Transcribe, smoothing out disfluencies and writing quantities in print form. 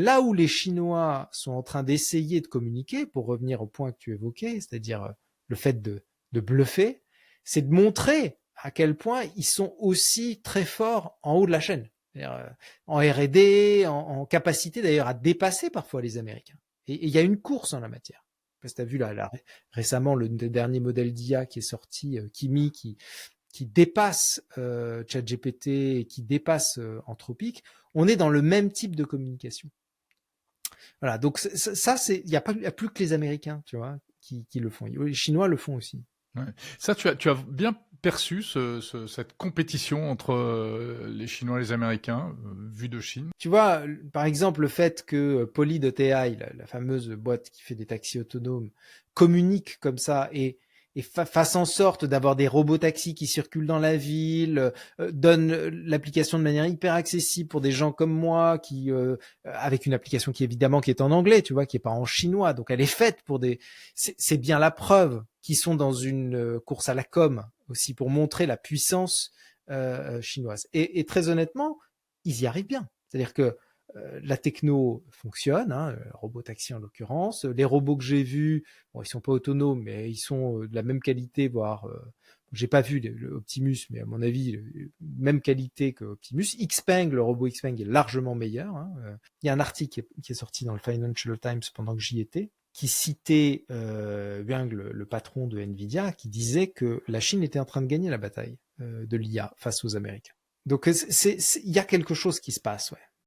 Là où les Chinois sont en train d'essayer de communiquer, pour revenir au point que tu évoquais, c'est-à-dire le fait de bluffer, c'est de montrer à quel point ils sont aussi très forts en haut de la chaîne. En R&D, en capacité d'ailleurs à dépasser parfois les Américains. Et il y a une course en la matière. Parce que tu as vu là, récemment le dernier modèle d'IA qui est sorti, Kimi, qui dépasse ChatGPT et qui dépasse Anthropic. On est dans le même type de communication. Voilà, donc ça, il n'y a plus que les Américains, tu vois, qui le font. Les Chinois le font aussi. Ouais. Ça, tu as bien perçu cette compétition entre les Chinois et les Américains, vue de Chine. Tu vois, par exemple, le fait que Poly.ai, la fameuse boîte qui fait des taxis autonomes, communique comme ça et fasse en sorte d'avoir des robots taxis qui circulent dans la ville, donne l'application de manière hyper accessible pour des gens comme moi, qui avec une application qui évidemment qui est en anglais, tu vois, qui est pas en chinois, donc elle est faite pour des. C'est bien la preuve qu'ils sont dans une course à la com aussi pour montrer la puissance chinoise. Et très honnêtement, ils y arrivent bien. C'est-à-dire que la techno fonctionne, hein, robot taxi en l'occurrence. Les robots que j'ai vus, bon, ils sont pas autonomes, mais ils sont de la même qualité, voire j'ai pas vu le Optimus, mais à mon avis, même qualité que Optimus. Xpeng, le robot Xpeng est largement meilleur. Hein. Il y a un article qui est sorti dans le Financial Times pendant que j'y étais, qui citait Wang, le patron de Nvidia, qui disait que la Chine était en train de gagner la bataille de l'IA face aux Américains. Donc il y a quelque chose qui se passe, ouais.